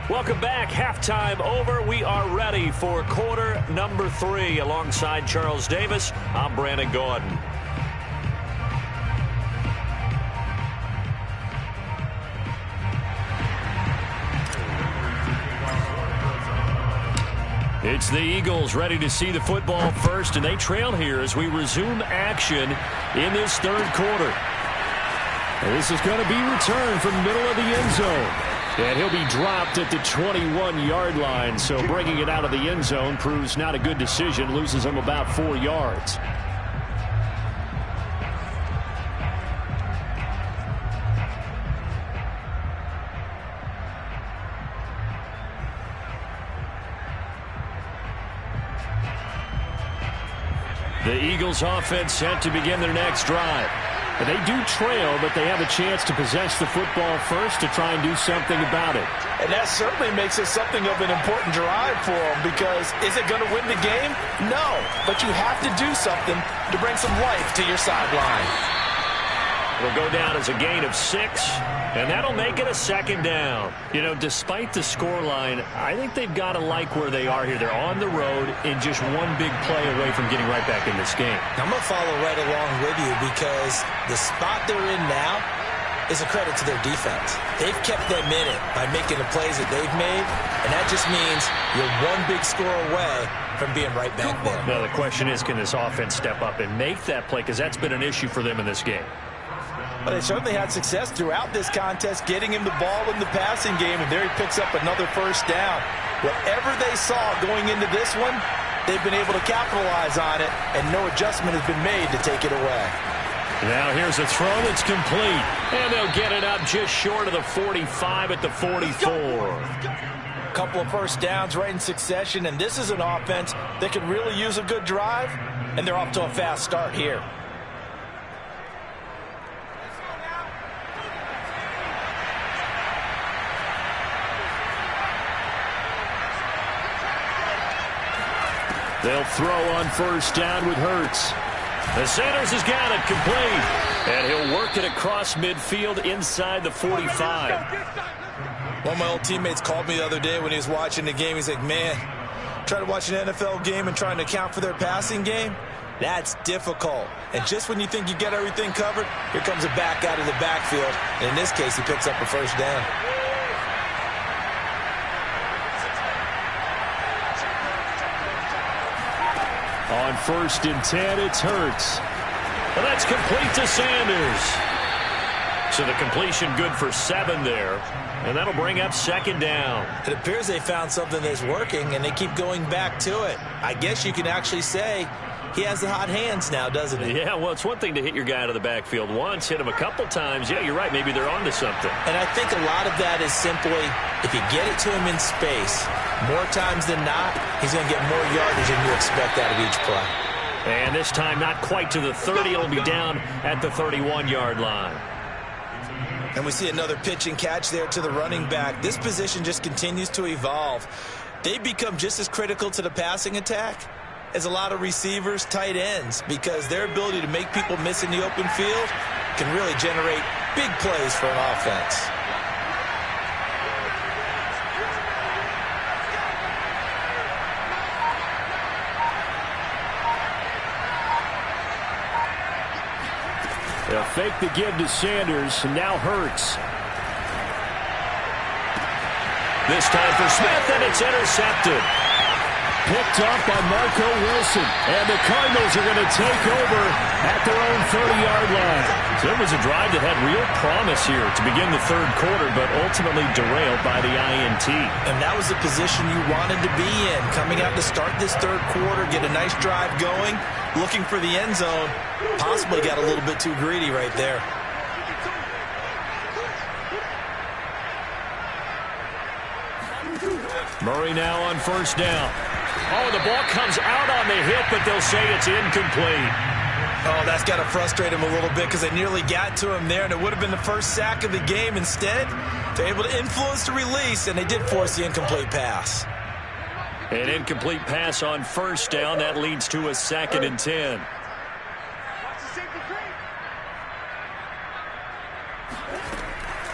Welcome back. Halftime over. We are ready for quarter number 3. Alongside Charles Davis, I'm Brandon Gaudin. It's the Eagles ready to see the football first, and they trail here as we resume action in this third quarter. And this is going to be returned from the middle of the end zone. And he'll be dropped at the 21-yard line, so bringing it out of the end zone proves not a good decision, loses him about 4 yards. The Eagles offense set to begin their next drive. And they do trail, but they have a chance to possess the football first to try and do something about it. And that certainly makes it something of an important drive for them, because is it going to win the game? No, but you have to do something to bring some life to your sideline. It'll go down as a gain of 6, and that'll make it a second down. You know, despite the scoreline, I think they've got to like where they are here. They're on the road in just one big play away from getting right back in this game. I'm going to follow right along with you, because the spot they're in now is a credit to their defense. They've kept them in it by making the plays that they've made, and that just means you're one big score away from being right back there. Now, the question is, can this offense step up and make that play, because that's been an issue for them in this game. But they certainly had success throughout this contest, getting him the ball in the passing game, and there he picks up another first down. Whatever they saw going into this one, they've been able to capitalize on it, and no adjustment has been made to take it away. Now here's a throw that's complete, and they'll get it up just short of the 45 at the 44. A couple of first downs right in succession, and this is an offense that could really use a good drive, and they're off to a fast start here. They'll throw on first down with Hurts. The Sanders has got it complete, and he'll work it across midfield inside the 45. One of my old teammates called me the other day when he was watching the game. He's like, man, trying to watch an NFL game and trying to account for their passing game, that's difficult. And just when you think you get everything covered, here comes a back out of the backfield. And in this case, he picks up a first down. On 1st and 10, it's Hurts. Well, that's complete to Sanders. So the completion good for 7 there. And that'll bring up second down. It appears they found something that's working, and they keep going back to it. I guess you can actually say he has the hot hands now, doesn't he? Yeah, well, it's one thing to hit your guy out of the backfield once, hit him a couple times. Yeah, you're right. Maybe they're onto something. And I think a lot of that is simply, if you get it to him in space, more times than not, he's going to get more yardage than you expect out of each play. And this time, not quite to the 30. It'll be down at the 31-yard line. And we see another pitch and catch there to the running back. This position just continues to evolve. They become just as critical to the passing attack as a lot of receivers, tight ends, because their ability to make people miss in the open field can really generate big plays for an offense. They'll fake the give to Sanders, and now Hurts. This time for Smith, and it's intercepted. Picked off by Marco Wilson. And the Cardinals are going to take over at their own 30-yard line. So it was a drive that had real promise here to begin the third quarter, but ultimately derailed by the INT. And that was the position you wanted to be in. Coming out to start this third quarter, get a nice drive going, looking for the end zone. Possibly got a little bit too greedy right there. Murray now on first down. Oh, the ball comes out on the hit, but they'll say it's incomplete. Oh, that's got to frustrate him a little bit because they nearly got to him there, and it would have been the first sack of the game. Instead, they're able to influence the release, and they did force the incomplete pass. An incomplete pass on first down. That leads to a 2nd and 10.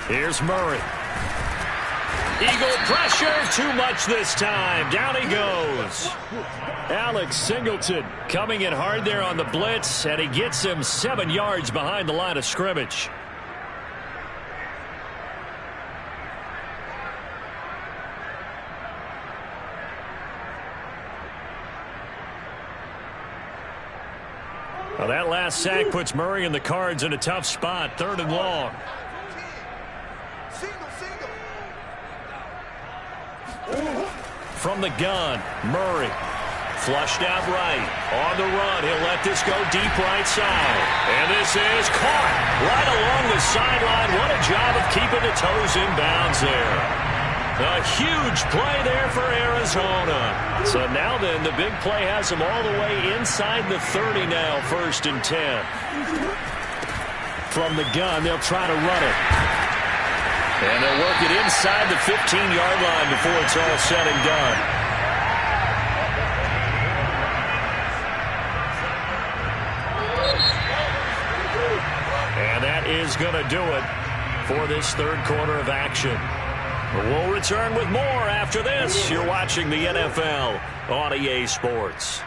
Here's Murray. Eagle pressure, too much this time. Down he goes. Alex Singleton Coming in hard there on the blitz, and he gets him 7 yards behind the line of scrimmage. Well, that last sack puts Murray and the Cards in a tough spot, 3rd and long. From the gun, Murray. Flushed out right. On the run, he'll let this go deep right side. And this is caught right along the sideline. What a job of keeping the toes in bounds there. A huge play there for Arizona. So now then, the big play has them all the way inside the 30 now, 1st and 10. From the gun, they'll try to run it. And they'll work it inside the 15-yard line before it's all said and done. And that is going to do it for this third quarter of action. We'll return with more after this. You're watching the NFL on EA Sports.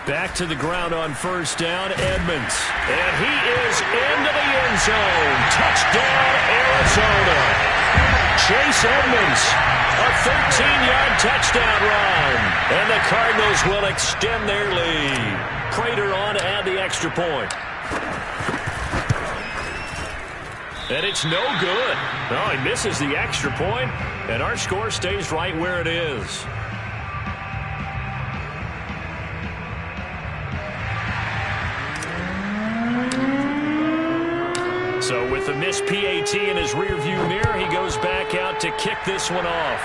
Back to the ground on first down, Edmonds. And he is into the end zone. Touchdown, Arizona. Chase Edmonds, a 13-yard touchdown run. And the Cardinals will extend their lead. Prater on to add the extra point. And it's no good. No, he misses the extra point, and our score stays right where it is. So with the missed PAT in his rearview mirror, he goes back out to kick this one off.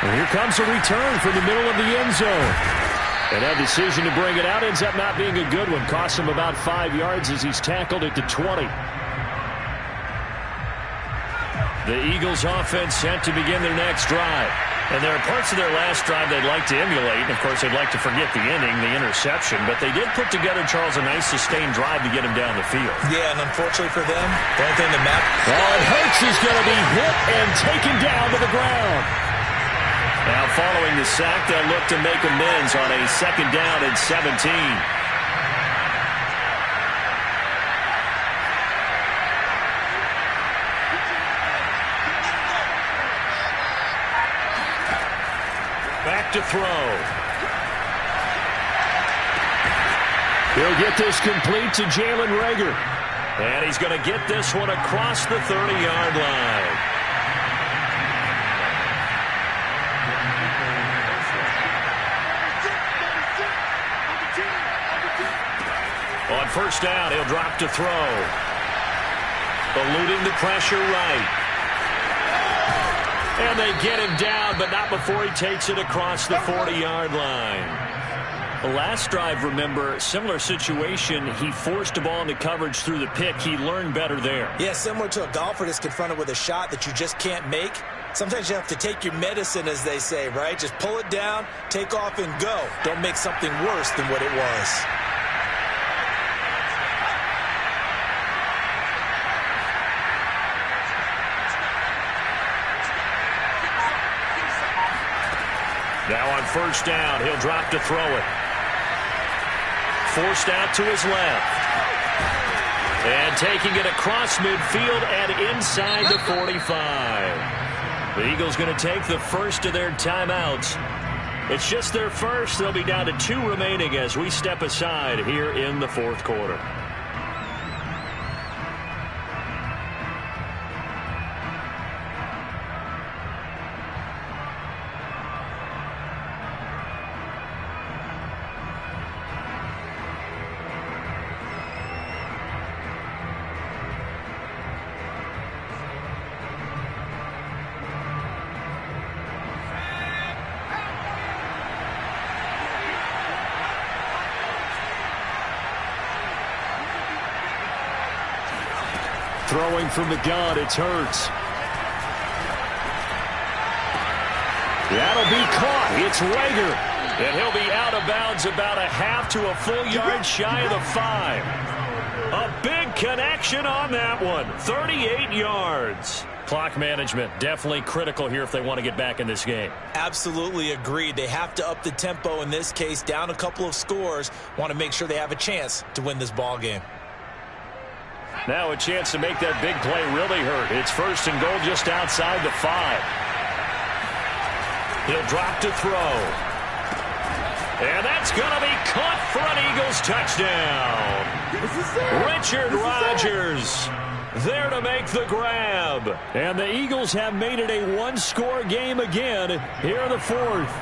And here comes a return from the middle of the end zone. And that decision to bring it out ends up not being a good one. Costs him about 5 yards as he's tackled at the 20. The Eagles offense set to begin their next drive. And there are parts of their last drive they'd like to emulate. And, of course, they'd like to forget the inning, the interception. But they did put together, Charles, a nice sustained drive to get him down the field. Yeah, and unfortunately for them, the only thing that matters. Oh, and Hurts is going to be hit and taken down to the ground. Now, following the sack, they'll look to make amends on a 2nd down and 17. Back to throw. He'll get this complete to Jalen Reagor. And he's going to get this one across the 30-yard line. On first down, he'll drop to throw. Eluding the pressure right. And they get him down, but not before he takes it across the 40-yard line. The last drive, remember, similar situation. He forced the ball into coverage through the pick. He learned better there. Yeah, similar to a golfer that's confronted with a shot that you just can't make. Sometimes you have to take your medicine, as they say, right? Just pull it down, take off, and go. Don't make something worse than what it was. Now on first down, he'll drop to throw it. Forced out to his left. And taking it across midfield and inside the 45. The Eagles going to take the first of their timeouts. It's just their first. They'll be down to 2 remaining as we step aside here in the fourth quarter. Throwing from the gun, it's Hurts. That'll be caught. It's Rager. And he'll be out of bounds about a half to a full yard shy of the 5. A big connection on that one. 38 yards. Clock management definitely critical here if they want to get back in this game. Absolutely agreed. They have to up the tempo in this case, down a couple of scores. Want to make sure they have a chance to win this ball game. Now a chance to make that big play really hurt. It's first and goal just outside the 5. He'll drop to throw. And that's going to be caught for an Eagles touchdown. Richard Rodgers there to make the grab. And the Eagles have made it a one-score game again here in the fourth.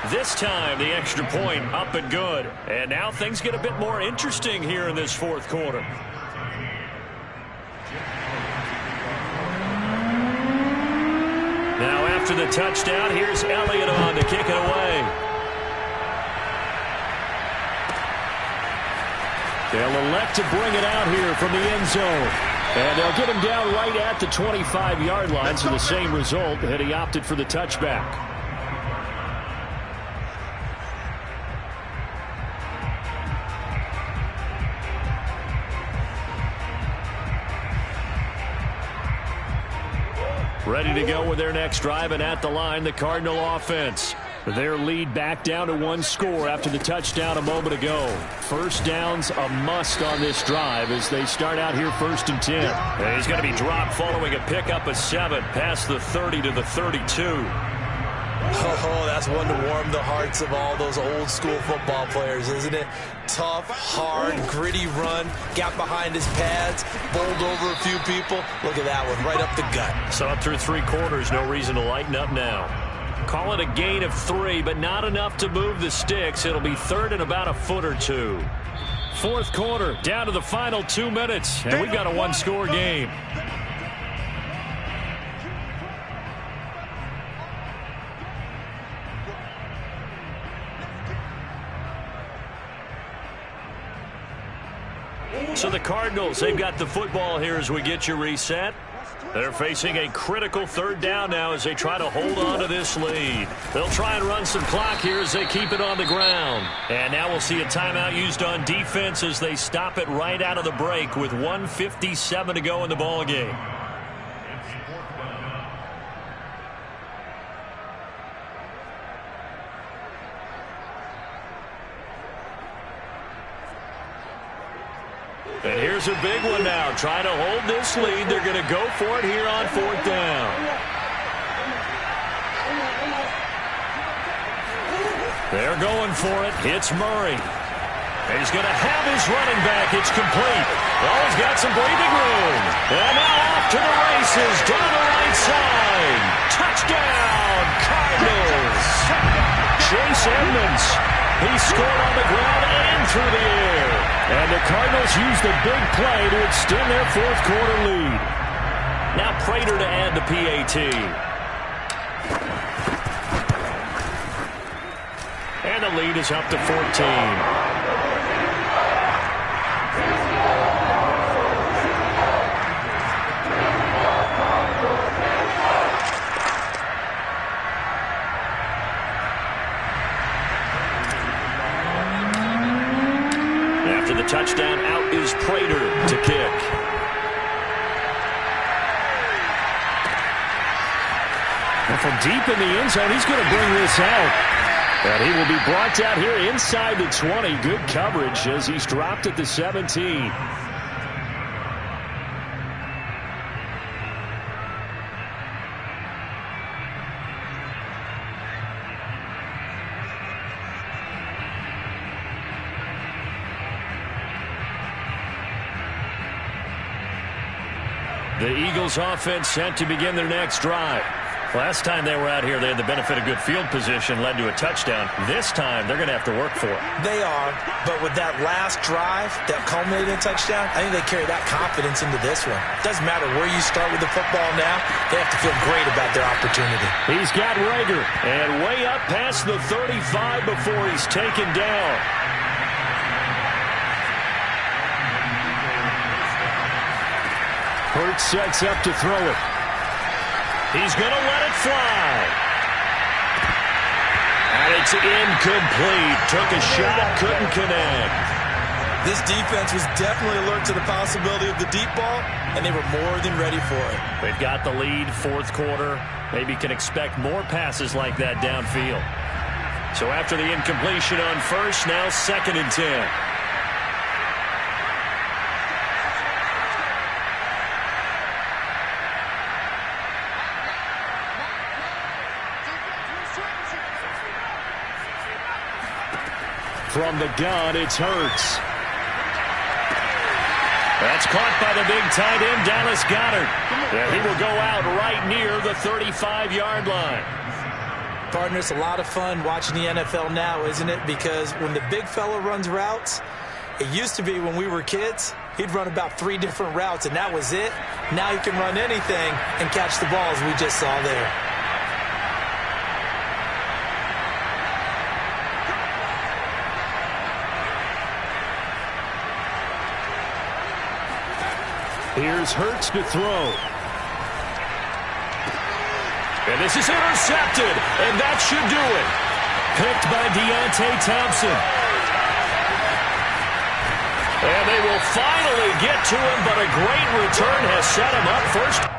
This time, the extra point up and good. And now things get a bit more interesting here in this fourth quarter. Now after the touchdown, here's Elliott on to kick it away. They'll elect to bring it out here from the end zone. And they'll get him down right at the 25-yard line, so the same result, and he opted for the touchback. Ready to go with their next drive, and at the line, the Cardinal offense. Their lead back down to 1 score after the touchdown a moment ago. First down's a must on this drive as they start out here 1st and 10. And he's going to be dropped following a pickup of 7 past the 30 to the 32. Oh, that's one to warm the hearts of all those old school football players, isn't it? Tough, hard, gritty run, got behind his pads, bowled over a few people. Look at that one, right up the gut. So up through 3 quarters, no reason to lighten up now. Call it a gain of 3, but not enough to move the sticks. It'll be 3rd and about a foot or 2. Fourth quarter, down to the final 2 minutes, and we've got a 1-score game. So the Cardinals, they've got the football here as we get you reset. They're facing a critical 3rd down now as they try to hold on to this lead. They'll try and run some clock here as they keep it on the ground. And now we'll see a timeout used on defense as they stop it right out of the break with 1:57 to go in the ball game. And here's a big one now. Trying to hold this lead. They're going to go for it here on 4th down. They're going for it. It's Murray. And he's going to have his running back. It's complete. Oh, he's got some breathing room. And now off to the races down the right side. Touchdown, Cardinals. Chase Edmonds. He scored on the ground and through the air. And the Cardinals use the big play to extend their 4th quarter lead. Now Prater to add the PAT. And the lead is up to 14. Touchdown, out is Prater to kick. And from deep in the end zone, he's going to bring this out. And he will be brought down here inside the 20. Good coverage as he's dropped at the 17. The Eagles offense set to begin their next drive. Last time they were out here, they had the benefit of good field position, led to a touchdown. This time, they're going to have to work for it. They are, but with that last drive that culminated in a touchdown, I think they carry that confidence into this one. Doesn't matter where you start with the football now, they have to feel great about their opportunity. He's got Rager, and way up past the 35 before he's taken down. Hurts sets up to throw it. He's going to let it fly. And it's incomplete. Took a shot, couldn't connect. This defense was definitely alert to the possibility of the deep ball, and they were more than ready for it. They've got the lead, fourth quarter. Maybe can expect more passes like that downfield. So after the incompletion on first, now 2nd and 10. From the gun, it's Hurts. That's caught by the big tight end, Dallas Goedert. And he will go out right near the 35-yard line. Partner, it's a lot of fun watching the NFL now, isn't it? Because when the big fella runs routes, it used to be when we were kids, he'd run about 3 different routes, and that was it. Now he can run anything and catch the ball, as we just saw there. Here's Hurts to throw. And this is intercepted, and that should do it. Picked by Deontay Thompson. And they will finally get to him, but a great return has set him up first.